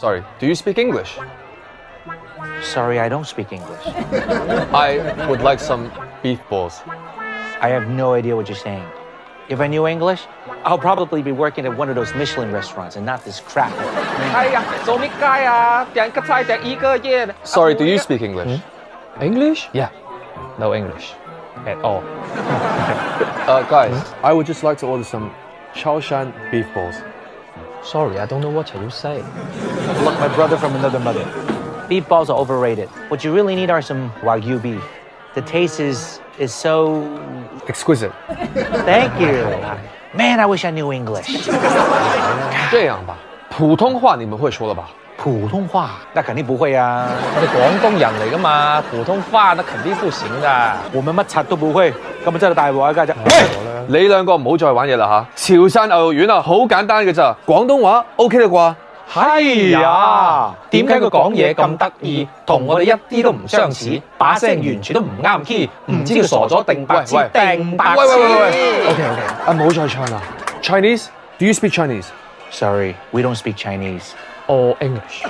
Sorry, do you speak English? Sorry, I don't speak English. I would like some beef balls. I have no idea what you're saying. If I knew English, I'll probably be working at one of those Michelin restaurants and not this crap. 係啊，做咩街啊？點個菜點一個嘢 Sorry, do you speak English? English? Yeah. No English at all. Guys, I would just like to order some Chaoshan beef balls. Sorry, I don't know what you say. Look, my brother from another mother. Beef balls are overrated. What you really need are some Wagyu beef. The taste is so... Exquisite. Thank you. Man, I wish I knew English. 这样吧，普通话你们会说了吧？普通話那肯定不會啊，我哋廣東人嚟噶嘛，普通話那肯定不行的。我們乜柒都不會，咁咪真係大鑊啊家姐。喂，你兩個唔好再玩嘢啦嚇！潮汕牛肉丸啊，好簡單嘅咋，廣東話 OK 啦啩？係啊，點解佢講嘢咁得意，同我哋一啲都唔相似，把聲完全都唔啱 key，唔知佢傻咗定白痴定白痴。喂 ，OK，啊唔好再唱啦。Chinese? Do you speak Chinese? Sorry, we don't speak Chinese. Or English.